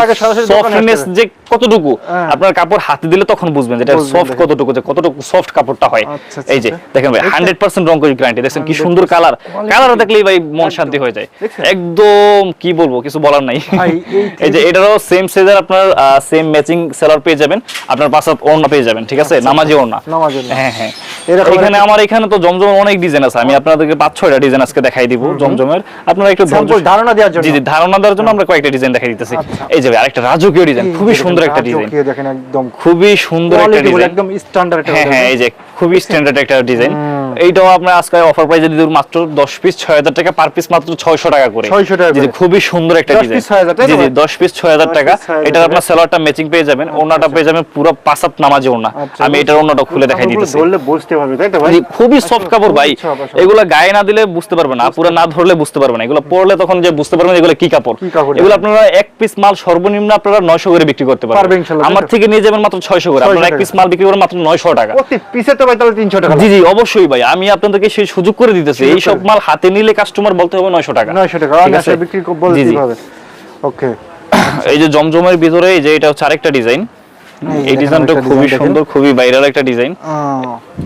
সফটনেস যে কতটুকু, আপনার কাপড় হাতে দিলে তখন বুঝবেন যে এটা সফট কতটুকু, যে কতটুকু সফট কাপড়টা হয়। এই যে দেখেন ভাই 100% রং কোশ গ্যারান্টি, দেখেন কি সুন্দর কালার, কালার দেখলেই ভাই মন শান্তি হয়ে যায়, একদম কি বলবো, কিছু বলার নাই। এই যে এটারও সেম সাইজের আপনার সেম ম্যাচিং সেলার পেয়ে যাবেন, আপনার 5-7 ওড়না পেয়ে যাবেন, ঠিক আছে, নামাজি ওড়না। হ্যাঁ হ্যাঁ, এখানে আমার এখানে তো জমজমের অনেক ডিজাইন আছে, আমি আপনাদেরকে 5-6টা ডিজাইন আজকে দেখাই দিব জমজমের, আপনারা একটু ধারণা দেওয়ার জন্য, জি জি ধারণা দেওয়ার জন্য আমরা কয়েকটা ডিজাইন দেখাই দিতেছি। এই যে আরেকটা রাজকীয় ডিজাইন, খুবই সুন্দর একটা ডিজাইন, দেখেন একদম খুবই সুন্দর একটা ডিজাইন, একদম স্ট্যান্ডার্ড একটা, হ্যাঁ হ্যাঁ, এই যে খুবই স্ট্যান্ডার্ড একটা ডিজাইন। এইটাও আপনার আজকে অফার প্রাইসে দিয়ে দেব মাত্র 10 পিস 6000 টাকা, পার পিস মাত্র 600 টাকা করে। 600 টাকা জি খুবই সুন্দর একটা ডিজাইন। জি জি 10 পিস 6000 টাকা। এটা আপনার সালোয়ারটা ম্যাচিং পেয়ে যাবেন, ওন্নাটা পেয়ে যাবেন পুরো 5 হাত নামাজে ওন্না। আমি এটার ওন্নাটা খুলে দেখাই দিতেছি, ধরলে বুঝতে পারবে তাই তো ভাই? জি খুবই সফট কাপড় ভাই, এগুলা গায়ে না দিলে বুঝতে পারবে না, পুরো না ধরলে বুঝতে পারবে না, এগুলো পরলে তখন যে বুঝতে পারবেন এগুলো কি কাপড়। এগুলো আপনারা এক পিস মাল সর্বনিম্ন আপনারা 900 করে বিক্রি করতে পারবেন, আমার থেকে নিয়ে যাবেন মাত্র 600 করে, আপনারা এক পিস মাল বিক্রি করেন মাত্র 900 টাকা। প্রতি পিসে তো ভাই তাহলে 300 টাকা। জি জি অবশ্যই ভাই, আমি আপনাদেরকে সেই সুযোগ করে দিতেছি, এই সব মাল হাতে নিলে কাস্টমার বলতে হবে 900 টাকা। 900 টাকা আর আসলে বিক্রি বলতে হবে। ওকে, এই যে জমজমের ভিতরে এই যে এটা হচ্ছে আরেকটা ডিজাইন, এই ডিজাইনটা খুবই সুন্দর, খুবই ভাইরাল একটা ডিজাইন।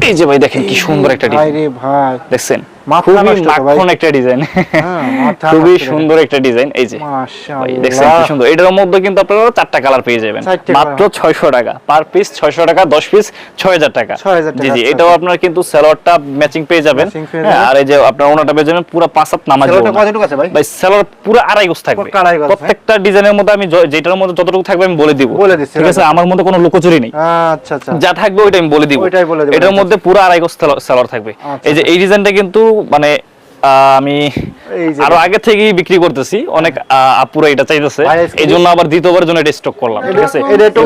এই যে ভাই দেখেন কি সুন্দর একটা ডিজাইন, আরে ভাই দেখছেন খুবই মাখন একটা ডিজাইন, খুবই সুন্দর একটা ডিজাইন। এই যে মাশাআল্লাহ দেখছেন কি সুন্দর, এটার মধ্যে কিন্তু আপনারা 4টা কালার পেয়ে যাবেন মাত্র 600 টাকা, পার পিস 600 টাকা, 10 পিস 6000 টাকা। জি জি এটাও আপনারা কিন্তু সালোয়ারটা ম্যাচিং পেয়ে যাবেন, আর এই যে আপনারা ওনাটা পেয়ে যাবেন পুরো 5 হাত নামাজ। সালোয়ারটা কতটুকু আছে ভাই? ভাই সালোয়ার পুরো আড়াই গজ থাকবে, প্রত্যেকটা ডিজাইনের মধ্যে আমি যেটার মধ্যে যতটুকু থাকবে আমি বলে দিব, ঠিক আছে? আমার মধ্যে কোনো লুকোচুরি নেই, আচ্ছা আচ্ছা যা থাকবে ওইটা আমি বলে দিব। এটার মধ্যে পুরো আড়াই গজ সালোয়ার থাকবে। এই যে এই ডিজাইনটা কিন্তু মানে আমি আরো আগে থেকেই বিক্রি করতেছি, অনেক আপুরা এটা চাইতেছে, এইজন্য আবার দ্বিতীয়বার জন্য এটা স্টক করলাম, ঠিক আছে?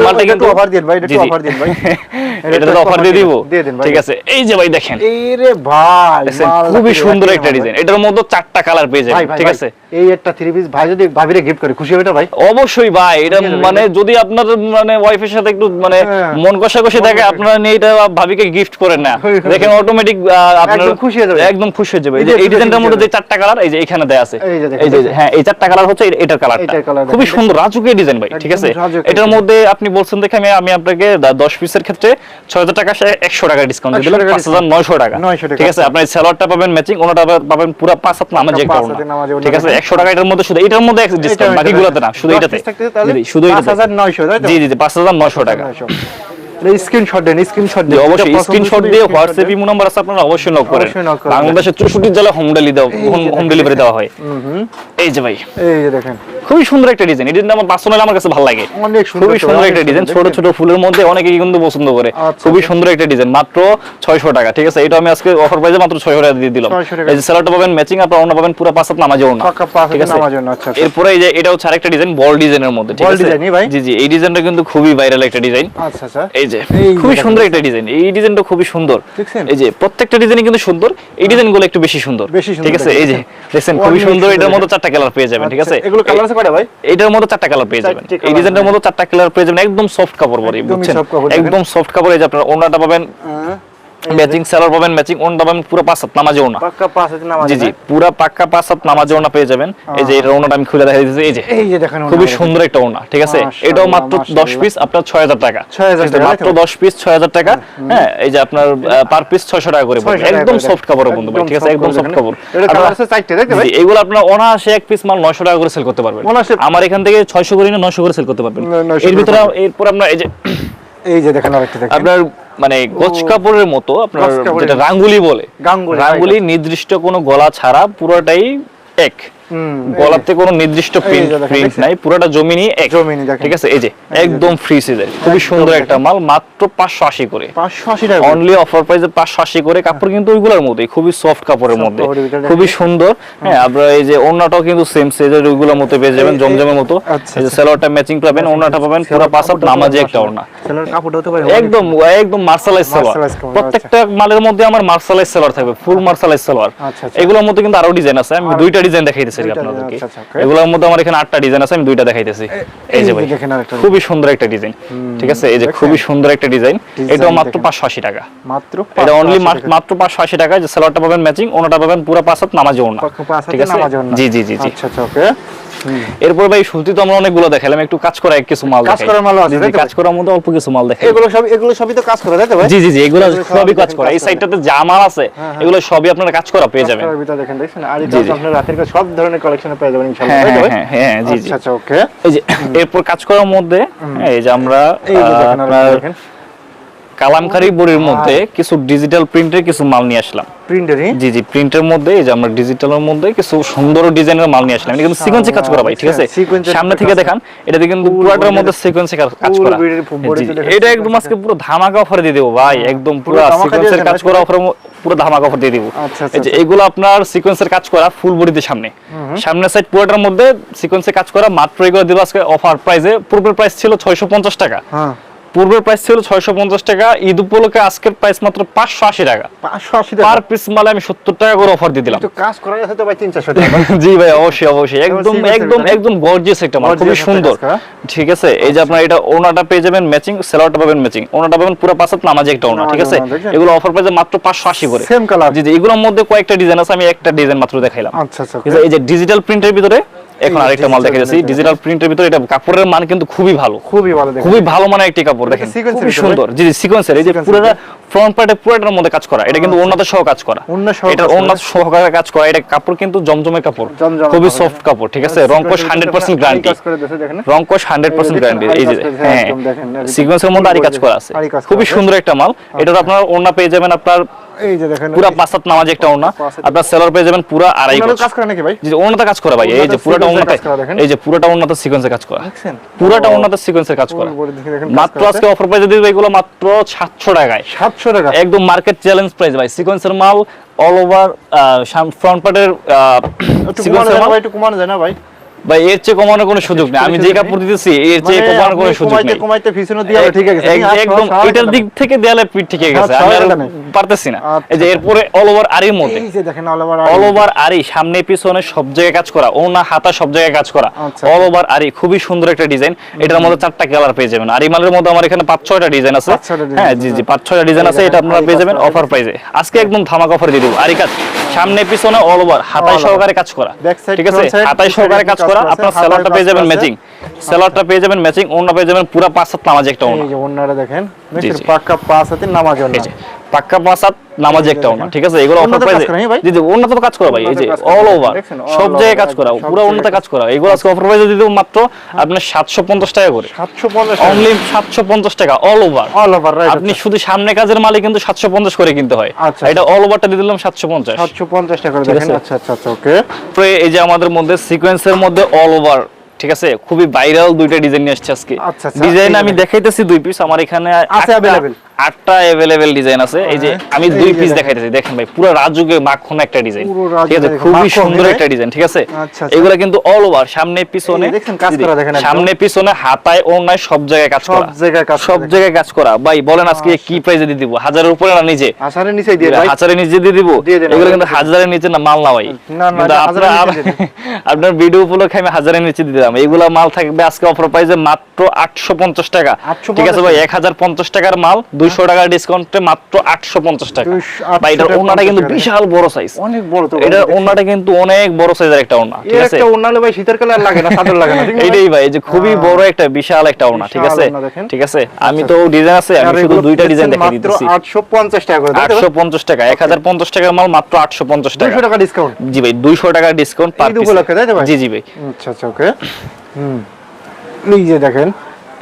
মালটা কিন্তু অফার দেন ভাই, এটা অফার দেন ভাই, এটা তো অফার দিয়ে দিব, ঠিক আছে? এই যে ভাই দেখেন, এইরে ভাই খুবই সুন্দর একটা ডিজাইন, এটার মধ্যে 4টা কালার পেয়ে যাবেন, ঠিক আছে? এই একটা থ্রি পিস ভাই যদি ভাবিরে গিফট করে খুশি হবে এটা ভাই? অবশ্যই ভাই, এটা মানে যদি আপনার মানে ওয়াইফের সাথে একটু মানে মন কষাকষি থাকে, আপনারা নিয়ে এটা ভাবিকে গিফট করেন না, দেখেন অটোমেটিক আপনার একদম খুশি হয়ে যাবে, একদম খুশি হয়ে যাবে। এই ডিজাইনটার মধ্যে যে 4টা কালার এই যে এখানে দেয়া আছে, এই যে হ্যাঁ এই 4টা কালার হচ্ছে এটার কালারটা, খুবই সুন্দর রাজুকের ডিজাইন ভাই, ঠিক আছে? এটার মধ্যে আপনি বলছেন দেখে আমি আপনাকে 10 পিসের ক্ষেত্রে 6000 টাকা 100 টাকা ডিসকাউন্ট দিয়ে দিলাম, 5900 টাকা, ঠিক আছে? আপনি সালোয়ারটা পাবেন ম্যাচিং, ওনাটা পাবেন পুরো 5 হাত নামাজ একটা ওনা, ঠিক আছে? 100 টাকা এটার মধ্যে, শুধু এটার মধ্যে ডিসকাউন্ট, বাকিগুলোতে না, শুধু এটাতে, শুধু এটাতে 5900। জি জি 5900 টাকা। স্ক্রিনশট দেন, স্ক্রিনশট দিন, অবশ্যই স্ক্রিনশট দিয়ে হোয়াটসঅ্যাপ ইমো নাম্বার আছে আপনারা অবশ্যই নক করেন, বাংলাদেশের 64 জেলায় হোম ডেলিভারি দেওয়া হয়। এই যে ভাই এই যে দেখেন খুবই সুন্দর একটা ডিজাইন, এটা আমার পার্সোনালি আমার কাছে ভালো লাগে, অনেক সুন্দর, খুবই সুন্দর একটা ডিজাইন, ছোট ছোট ফুলের মধ্যে অনেকেই কিন্তু পছন্দ করে, খুবই সুন্দর একটা ডিজাইন, মাত্র 600 টাকা, ঠিক আছে? এটা আমি আজকে অফার প্রাইসে মাত্র 600 টাকা দিয়ে দিলাম। এই যে সালোয়ারটা পাবেন ম্যাচিং, আপনারা ওনা পাবেন পুরো 5 হাত নামাজে ওনা, ঠিক আছে? আচ্ছা, এরপরে এই যে এটা হচ্ছে আরেকটা ডিজাইন বল ডিজাইনের মধ্যে, ঠিক আছে? জি জি এই ডিজাইনটা কিন্তু খুবই ভাইরাল একটা ডিজাইন। আচ্ছা আচ্ছা এই যে খুবই সুন্দর একটা ডিজাইন, এই ডিজাইনটা খুবই সুন্দর, এই যে প্রত্যেকটা ডিজাইনই কিন্তু সুন্দর, এই ডিজাইনগুলো একটু বেশি সুন্দর, ঠিক আছে? এই যে দেখেন খুবই সুন্দর, এটার মধ্যে 4টা কালার পেয়ে যাবেন, ঠিক আছে? এগুলো কালার আছে কয়টা ভাই? এটার মধ্যে 4টা কালার পেয়ে যাবেন, এই ডিজাইনটার মধ্যে 4টা কালার পেয়ে যাবেন, একদম সফট কাপড় বলে, বুঝছেন? একদম সফট কাপড়। এই যে আপনারা ওনাটা পাবেন ম্যাচিং, সালোয়ার পাবেন ম্যাচিং, ওনা পাবেন পুরো 5 হাত নামাজে ওনা, পাক্কা 5 হাত নামাজে। জি জি পুরো পাক্কা 5 হাত নামাজে ওনা পেয়ে যাবেন। এই যে এর ওনাটা আমি খুলে দেখাই দিতেছি, এই যে দেখেন খুবই সুন্দর একটা ওনা, ঠিক আছে? এটাও মাত্র 10 পিস আপনার 6000 টাকা, মাত্র 10 পিস 6000 টাকা। হ্যাঁ এই যে আপনার পার পিস 600 টাকা করে পড়বে, একদম সফট কাপড়ের বন্ধু ভাই, ঠিক আছে? একদম সফট কাপড়। এটা কালার আছে 4টা, দেখতে ভাই? এইগুলো আপনার অনায়াসে এক পিস মাল 900 টাকা করে সেল করতে পারবেন, আমার এখান থেকে 600 করে না 900 করে সেল করতে পারবেন। এর ভিতরে এরপর আপনার এই যে দেখেন আরেকটা দেখেন, আপনার মানে গজ কাপড়ের মতো আপনার যেটা রাঙ্গুলি বলে, রাঙ্গুলি নির্দিষ্ট কোনো গলা ছাড়া পুরোটাই এক, গলাতে কোনো নির্দিষ্ট প্রিন্ট নাই, পুরোটা জমিনি এক, ঠিক আছে? এই যে একদম ফ্রি সাইজের খুবই সুন্দর একটা মাল, মাত্র 580 করে, 580 টাকা অনলি অফার প্রাইসে 580 করে। কাপড় কিন্তু ওইগুলোর মতোই খুবই সফট কাপড়ের মধ্যে, খুবই সুন্দর। হ্যাঁ আপনারা এই যে ওন্নাটাও কিন্তু সেম সাইজের ওইগুলোর মতো পেয়ে যাবেন, জমজমের মতো। এই যে সালোয়ারটা ম্যাচিং পাবেন, ওন্নাটা পাবেন পুরো 5 হাত নামাজে একটা ওন্না, সালোয়ার কাপড়টাও তো ভাই একদম একদম মার্শালাইজ সালোয়ার, প্রত্যেকটা মালের মধ্যে আমার মার্শালাইজ সালোয়ার থাকবে, ফুল মার্শালাইজ সালোয়ার। এগুলোর মধ্যে কিন্তু আরো ডিজাইন আছে, আমি দুইটা ডিজাইন দেখাইতেছি আপনাদেরকে। এগুলোর মধ্যে আমার এখানে 8টা ডিজাইন আছে, আমি দুইটা দেখাইতেছি। এই যে ভাই খুবই সুন্দর একটা ডিজাইন, ঠিক আছে? এই যে খুবই সুন্দর একটা ডিজাইন, এটাও মাত্র 580 টাকা, মাত্র এটা অনলি মাত্র 580 টাকা। যে সালোয়ারটা পাবেন ম্যাচিং, ওনাটা পাবেন পুরো 5 হাত নামাজে ওনা, ঠিক আছে? জি জি জি জি আচ্ছা আচ্ছা ওকে। এরপর ভাই শুনতে তো আমরা অনেকগুলো দেখালাম, একটু কাজ করা কিছু মাল দেখাই। কাজ করা মাল আছে, কাজ করার মধ্যে অল্প কিছু মাল দেখাই। এগুলো সবই তো কাজ করা, তাই তো ভাই? জি জি জি এগুলো সবই কাজ করা, এই সাইডটাতে যা মাল আছে এগুলো সবই আপনারা কাজ করা পেয়ে যাবেন। এর ভিতর দেখেন, দেখছেন? আর এটা আপনারা রাতের কাজ সব ধরনের কালেকশনে পেয়ে যাবেন ইনশাআল্লাহ, তাই তো ভাই? হ্যাঁ হ্যাঁ জি জি আচ্ছা আচ্ছা ওকে। এই যে এরপর কাজ করার মধ্যে এই যে আমরা এই যে দেখেন, দেখেন কালামকারী বড়ির মধ্যে কিছু ডিজিটাল প্রিন্টের কিছু মাল নিয়ে আসলাম, প্রিন্টারই জি জি প্রিন্টের মধ্যে এই যে আমরা ডিজিটালের মধ্যে কিছু সুন্দর ডিজাইনের মাল নিয়ে আসলাম। এটা কিন্তু সিকোয়েন্সে কাজ করা ভাই, ঠিক আছে? সামনে থেকে দেখান, এটাতে কিন্তু পুরোটার মধ্যে সিকোয়েন্সে কাজ করা। এটা একদম আজকে পুরো ধামাকা অফার দিয়ে দেব ভাই, একদম পুরো সিকোয়েন্সের কাজ করা অফার পুরো ধামাকা অফার দিয়ে দিব। আচ্ছা এই যে এগুলো আপনার সিকোয়েন্সের কাজ করা ফুল বডিতে সামনের সাইড পুরোটার মধ্যে সিকোয়েন্সের কাজ করা, মাত্র এগুলো দিব আজকে অফার প্রাইসে। পূর্বের প্রাইস ছিল 650 টাকা, পূর্বের প্রাইস ছিল 650 টাকা, ঈদ উপলক্ষে আজকের প্রাইস মাত্র 580 টাকা। 580 টাকা পার পিস মালে আমি 70 টাকা করে অফার দিয়ে দিলাম। তো কাজ করা আছে তো ভাই 300-400 টাকা। জি ভাই, অবশ্যই অবশ্যই, একদম একদম একদম গর্জিয়াস একটা মাল, খুবই সুন্দর। ঠিক আছে, এই যে আপনারা এটা ওনাটা পেয়ে যাবেন ম্যাচিং, সেলারটা পাবেন ম্যাচিং, ওনাটা পাবেন পুরো পাঁচাত নামাজি একটা ওনা। ঠিক আছে, এগুলো অফার প্রাইসে মাত্র 580 করে, সেম কালার। জি জি, এগুলোর মধ্যে কয়েকটা ডিজাইন আছে, আমি একটা ডিজাইন মাত্র দেখাইলাম। আচ্ছা আচ্ছা, এই যে ডিজিটাল প্রিন্টের ভিতরে এখন আরেকটা মাল দেখাচ্ছি। ডিজিটাল প্রিন্টের ভিতরে এটা কাপড়ের মান কিন্তু খুবই ভালো, খুবই ভালো, খুবই ভালো মানের একটা কাপড়। দেখেন খুবই সুন্দর, জি জি, সিকোয়েন্সের। এই যে পুরোটা ফ্রন্ট পার্টে পুরোটার মধ্যে কাজ করা, এটা কিন্তু ওন্নাতে সহ কাজ করা, এটা ওন্নাতে সহকারে কাজ করা। এটা কাপড় কিন্তু জমজমের কাপড়, খুবই সফট কাপড়। ঠিক আছে, রংকশ 100% গ্যারান্টি, রংকশ 100% গ্যারান্টি। এই যে হ্যাঁ, সিকোয়েন্সের মধ্যে আরি কাজ করা আছে, খুবই সুন্দর একটা মাল। এটার আপনার ওন্না পেয়ে যাবেন আপনার এই যে দেখেন পুরো পাঁচাত নামাজি একটা ওন্না, আপনার সেলার পেয়ে যাবেন পুরো আড়াই গজ। কাজ করে নাকি ভাই? জি, ওন্নাতে কাজ করা ভাই। এই যে পুরোটা ওন্নাতে, এই যে পুরোটা ওন্নাতে সিকোয়েন্সে কাজ করা, পুরোটা ওন্নাতে সিকোয়েন্সে কাজ করা। মাত্র আজকে অফার প্রাইসে দিব এগুলো মাত্র 700 টাকায়। 700 টাকা, একদম মার্কেট চ্যালেঞ্জ প্রাইস ভাই। সিকোয়েন্সের মাল অল ওভার ফ্রন্ট পার্টের সিকোয়েন্সের মাল। একটু কমানো যায় না ভাই? ভাই এর চেয়ে কমানোর কোনো সুযোগ নেই, আমি যে কাপড় দিতেছি এর চেয়ে কমানোর কোনো সুযোগ নেই। কমাইতে পিছনে দিয়ে ঠিক আছে, একদম এটার দিক থেকে দেয়ালে পিঠ ঠিক আছে, আমি আর পারতেছি না। এই যে এরপরে অল ওভার আরির মধ্যে, এই যে দেখেন অল ওভার আরি, সামনে পিছনে সব জায়গায় কাজ করা, ওনা হাতা সব জায়গায় কাজ করা, অল ওভার আরি, খুবই সুন্দর একটা ডিজাইন। এটার মধ্যে 4টা কালার পেয়ে যাবেন। আরি মালের মধ্যে আমার এখানে 5-6টা ডিজাইন আছে। হ্যাঁ জি জি, 5-6টা ডিজাইন আছে, এটা আপনারা পেয়ে যাবেন অফার প্রাইসে। আজকে একদম ধামাকা অফার দিয়ে দেব। আরি কাজ সামনে পিছনে অল ওভার হাতায় সহকারে কাজ করা, ঠিক আছে, হাতায় সহকারে কাজ করা। আপনার সেলারটা পেয়ে যাবেন ম্যাচিং, সেলারটা পেয়ে যাবেন ম্যাচিং, ওন্না পেয়ে যাবেন পুরো পাঁচাত নামাজি একটা ওন্না। এই যে ওন্নাটা দেখেন, পাক্কা পাঁচাতে নামাজি ওন্না, পাক্কা পাঁচাত নামাজি একটা ওন্না। ঠিক আছে, এগুলো অফার প্রাইসে। জি জি, ওন্নাতে তো কাজ করা ভাই, এই যে অল ওভার সব জায়গায় কাজ করা, পুরো ওন্নাতে কাজ করা। এগুলো আজকে অফার প্রাইসে দিয়ে দেব মাত্র আপনার 750 টাকা করে। 750, অনলি 750 টাকা অল ওভার। অল ওভার আপনি শুধু সামনে কাজের মালে কিন্তু 750 করে কিনতে হয়। এটা অল ওভারটা দিয়ে দিলাম 750 টাকা করে। দেখেন আচ্ছা আচ্ছা আচ্ছা, ওকে। এই যে আমাদের মধ্যে সিকোয়েন্সের মধ্যে অল ওভার, ঠিক আছে, খুবই ভাইরাল দুইটা ডিজাইন নিয়ে আসছে আজকে। ডিজাইন আমি দেখাইতেছি 2 পিস, আমার এখানে আছে अवेलेबल 8টা अवेलेबल ডিজাইন আছে। এই যে আমি 2 পিস দেখাইতেছি, দেখেন ভাই পুরো রাজুকে মাখন একটা ডিজাইন, ঠিক আছে, খুবই সুন্দর একটা ডিজাইন। ঠিক আছে, এগুলো কিন্তু অল ওভার সামনে পিছনে দেখেন কাজ করা, দেখেন সামনে পিছনে হাতায় ওন্নায় সব জায়গায় কাজ করা, সব জায়গায় কাজ করা। ভাই বলেন আজকে কি প্রাইসে দিয়ে দিব? 1000 এর উপরে না নিচে? 1000 এর নিচে দিয়ে ভাই, 1000 এর নিচে দিয়ে দিব। এগুলো কিন্তু 1000 এর নিচে না মাল না ভাই, আপনার ভিডিও উপলক্ষে আমি 1000 এর নিচে দিয়ে দিলাম। এগুলা মাল থাকবে আজকে অফার প্রাইসে মাত্র 850 টাকা। ঠিক আছে ভাই, 1050 টাকার মাল 200 টাকা ডিসকাউন্টে মাত্র 850 টাকা। ভাই এটার ওন্নাটা কিন্তু বিশাল বড় সাইজ, অনেক বড়। তো এটার ওন্নাটা কিন্তু অনেক বড় সাইজের একটা ওন্না। ঠিক আছে, একটা ওন্না ভাই শীতের কালে আর লাগে না, চাদর লাগে না। এইটাই ভাই, এই যে খুবই বড় একটা বিশাল একটা ওন্না। ঠিক আছে, ঠিক আছে, আমি তো ডিজাইন আছে, আমি শুধু দুইটা ডিজাইন দেখাই দিতেছি। 850 টাকা করে, 850 টাকা। 1050 টাকার মাল মাত্র 850 টাকা। 200 টাকা ডিসকাউন্ট। জি ভাই, 200 টাকা ডিসকাউন্ট পার পিস। জি জি ভাই, আচ্ছা আচ্ছা, ওকে। এই যে দেখেন,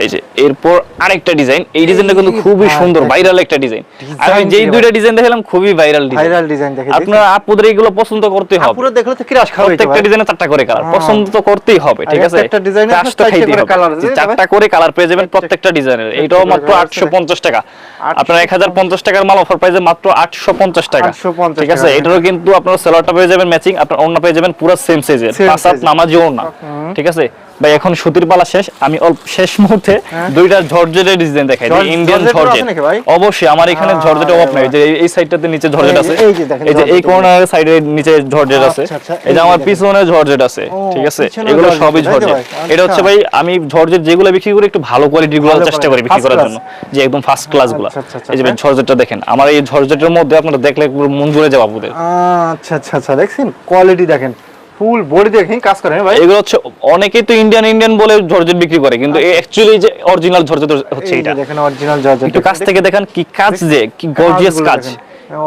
এই যে এরপর আরেকটা ডিজাইন। এই ডিজাইনটা কিন্তু খুবই সুন্দর, ভাইরাল একটা ডিজাইন। আমি যেই দুইটা ডিজাইন দেখালাম খুবই ভাইরাল ডিজাইন দেখেন। আপনারা আপুদের এগুলো পছন্দ করতেই হবে, আপুরা দেখলে তো ক্রাশ খাবে। প্রত্যেকটা ডিজাইনে 4টা করে কালার পছন্দ তো করতেই হবে। ঠিক আছে, একটা ডিজাইনে 4টা করে কালার, 4টা করে কালার পেয়ে যাবেন প্রত্যেকটা ডিজাইনের। এটাও মাত্র 850 টাকা। আপনারা 1050 টাকার মাল অফার প্রাইসে মাত্র 850 টাকা। ঠিক আছে, এটারও কিন্তু আপনারা সেলারটা পেয়ে যাবেন ম্যাচিং, আপনার ওন্না পেয়ে যাবেন পুরো সেম সাইজের, পাঁচাত নামাজি ওন্না। ঠিক আছে ভাই, এখন সুতির পালা শেষ, আমি অল্প শেষ মুহূর্তে দুইটা জর্জেটের ডিজাইন দেখাই দিই। ইন্ডিয়ান জর্জেট অবশ্যই আমার এখানে জর্জেটের অভাব নাই। যে এই সাইডটাতে নিচে জর্জেট আছে, এই যে এই কর্নারের সাইডে নিচে জর্জেট আছে, এই যে আমার পিছনে জর্জেট আছে। ঠিক আছে, এগুলো সবই জর্জেট। এটা হচ্ছে ভাই আমি জর্জেট যেগুলো বিক্রি করি একটু ভালো কোয়ালিটির গুলো চেষ্টা করি বিক্রি করার জন্য, যে একদম ফার্স্ট ক্লাস গুলো। এই যে জর্জেটটা দেখেন, আমার এই জর্জেটের মধ্যে আপনারা দেখলে মন জুড়ে যাবে আপনাদের। আচ্ছা আচ্ছা আচ্ছা, দেখছেন কোয়ালিটি দেখেন, ফুল বডি দেখেন কাজ করে ভাই। এগুলো হচ্ছে অনেকেই তো ইন্ডিয়ান বলে জর্জেট বিক্রি করে, কিন্তু অ্যাকচুয়ালি যে অরিজিনাল জর্জেট হচ্ছে এটা। দেখেন অরিজিনাল জর্জেট, একটু কাছ থেকে দেখেন কি কাজ, যে কি গর্জিয়াস কাজ,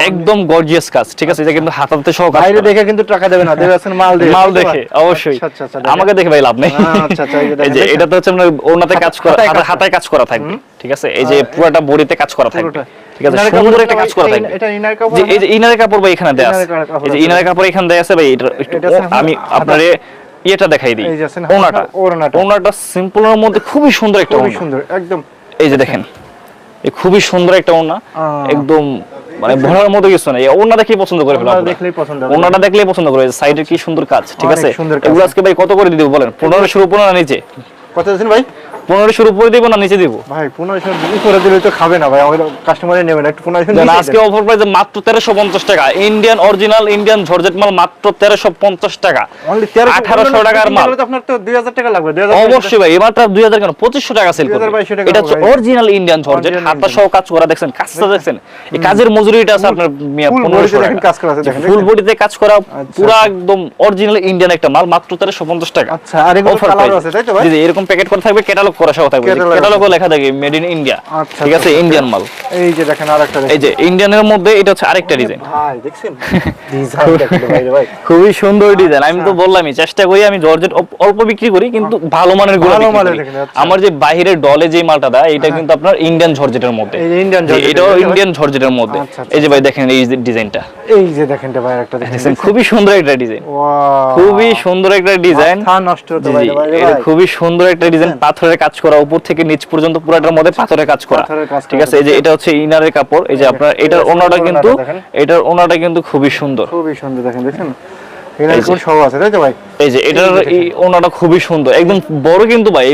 একদম গর্জিয়াস কাজ। ঠিক আছে, এটা কিন্তু হাতাতে সহ কাজ। বাইরে দেখে কিন্তু টাকা দেবে না, দেবে আছেন মাল দেখে, মাল দেখে অবশ্যই। আমাকে দেখে ভাই লাভ নেই। আচ্ছা আচ্ছা, এই যে এটা তো হচ্ছে আপনার ওনাতে কাজ করা, হাতায় কাজ করা থাকবে। ঠিক আছে, এই যে পুরোটা বডিতে কাজ করা থাকবে। ঠিক আছে, সুন্দর একটা কাজ করা থাকবে। এটা ইনার কাপড়, এই যে ইনারের কাপড় ভাই এখানে দেয়া আছে, এই যে ইনারের কাপড় এখানে দেয়া আছে ভাই। এটা আমি আপনারে এটা দেখাই দিই। ওনাটা সিম্পলের মধ্যে খুবই সুন্দর একটা ওনা, সুন্দর একদম। এই যে দেখেন, এই খুবই সুন্দর একটা ওনা, একদম মানে ভরার মতো কিছু নাই, ওনাটা দেখলেই পছন্দ করে ফেলবেন, ওনাটা দেখলেই পছন্দ করে। সাইডের কি সুন্দর কাজ, ঠিক আছে। এগুলো আজকে ভাই কত করে দিব বলেন? 1500 উপরে না নিচে? কত দিন ভাই? 1500 উপরে দিব না নিচে দিব? ভাই 1500 উপরে দিলে তো খাবে না ভাই, আমাদের কাস্টমারে নেবে না, একটু 1500 আজকে অফার প্রাইসে মাত্র 1350 টাকা, ইন্ডিয়ান অরিজিনাল ইন্ডিয়ান জর্জেট মাল মাত্র 1350 টাকা। অনলি 1800 টাকার মাল। তো আপনার তো 2000 টাকা লাগবে। অবশ্যই ভাই, এবারটা 2000 কেন 2500 টাকা সেল করবে। এটা হচ্ছে অরিজিনাল ইন্ডিয়ান জর্জেট, হাতা সহ কাজ করা, দেখছেন কাজটা দেখছেন, এই কাজের মজুরিটা আছে আপনার 1500 টাকা কাজ করা আছে, দেখেন ফুল বডিতে কাজ করা, পুরো একদম অরিজিনাল ইন্ডিয়ান একটা মাল মাত্র 1350 টাকা। আচ্ছা, আর এগুলো কালার আছে তাই তো ভাই? জি জি, এরকম প্যাকেট করা থাকবে, ক্যাটালগ করা সহ থাকবে, ক্যাটালগে লেখা থাকে মেড ইন ইন্ডিয়া, ঠিক আছে, ইন্ডিয়ান মাল। এই যে দেখেন আরেকটা, এই যে ইন্ডিয়ানের মধ্যে এটা হচ্ছে আরেকটা ডিজাইন, ভাই দেখছেন ডিজাইন দেখেন ভাই, খুবই সুন্দর ডিজাইন। আমি তো বললামই চেষ্টা করি, আমি জর্জেট অল্প বিক্রি করি কিন্তু ভালো মানের গুলো বিক্রি করি। আমার যে বাইরের ডলে যে মালটা দেয় এটা কিন্তু আপনার ইন্ডিয়ান জর্জেটের মধ্যে, এই ইন্ডিয়ান জর্জেট, এটাও ইন্ডিয়ান জর্জেটের মধ্যে। এই যে ভাই দেখেন এই ডিজাইনটা, এই যে দেখেন ভাই একটা দেখেন, খুবই সুন্দর একটা ডিজাইন, ওয়াও খুবই সুন্দর একটা ডিজাইন, মাথা নষ্ট হতে ভাই ভাই, এটা খুবই সুন্দর একটা ডিজাইন, পাথরের কাজ করা, উপর থেকে নিচ পর্যন্ত পুরোটার মধ্যে পাথরের কাজ করা, ঠিক আছে। এই যে এটা হচ্ছে ইনারের কাপড়, এই যে আপনার এটার ওনাটা কিন্তু, এটার ওনাটা কিন্তু খুবই সুন্দর, খুবই সুন্দর দেখেন, দেখেন এখানে কোন সব আছে তাই তো ভাই? এই যে এটার এই ওনাটা খুবই সুন্দর, একদম বড় কিন্তু ভাই,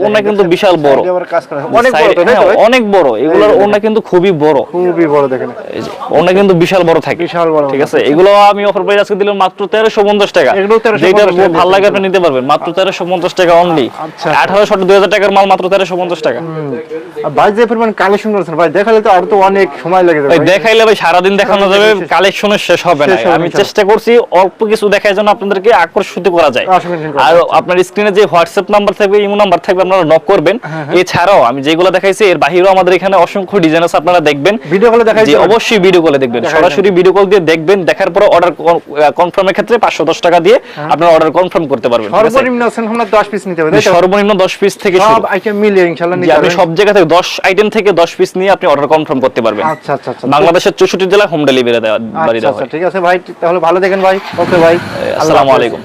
ওনা কিন্তু বিশাল বড়, অনেক বড় তো, অনেক বড়, এগুলোর ওনা কিন্তু খুবই বড়, খুবই বড় দেখেন, এই যে ওনা কিন্তু বিশাল বড় থাকে, বিশাল বড়, ঠিক আছে। এগুলো আমি অফার প্রাইস আজকে দিলাম মাত্র 1350 টাকা, এগুলো 1350 যেটা ভালো লাগে আপনি নিতে পারবেন মাত্র 1350 টাকা অনলি। 1800 2000 টাকার মাল মাত্র 1350 টাকা। ভাই যে পরিমাণ কালেকশন করেছেন ভাই, দেখালে তো আর তো অনেক সময় লেগে যাবে ভাই, দেখাইলে ভাই সারা দিন দেখানো যাবে, কালেকশনের শেষ হবে না। আমি চেষ্টা করছি অল্প কিছু দেখার জন্য আপনাদেরকে আকর্ষিত করা যায়। আর আপনার স্ক্রিনে যে হোয়াটসঅ্যাপ নাম্বার থাকবে, ইমো নাম্বার থাকবে, আপনারা নক করবেন। এছাড়াও আমি যেগুলো দেখাইছি এর বাইরেও আমাদের এখানে অসংখ্য ডিজাইন আছে, আপনারা দেখবেন, ভিডিও কলে দেখাইছি, অবশ্যই ভিডিও কলে দেখবেন, সরাসরি ভিডিও কল দিয়ে দেখবেন, দেখার পর অর্ডার কনফার্মের ক্ষেত্রে 510 টাকা দিয়ে আপনারা অর্ডার কনফার্ম করতে পারবেন। সর্বনিম্ন আছেন আমরা 10 পিস নিতে হবে, সর্বনিম্ন 10 পিস থেকে শুরু, সব আইটেম মিলিয়ে ইনশাআল্লাহ নিতে আপনি সব জায়গা থেকে 10 আইটেম থেকে 10 পিস নিয়ে আপনি অর্ডার কনফার্ম করতে পারবেন। আচ্ছা আচ্ছা আচ্ছা, বাংলাদেশের 64 জেলায় হোম ডেলিভারি দেওয়া, বাড়ি দেওয়া। আচ্ছা ঠিক আছে ভাই, তাহলে ভালো দেখেন ভাই। ওকে ভাই, আসসালামু আলাইকুম।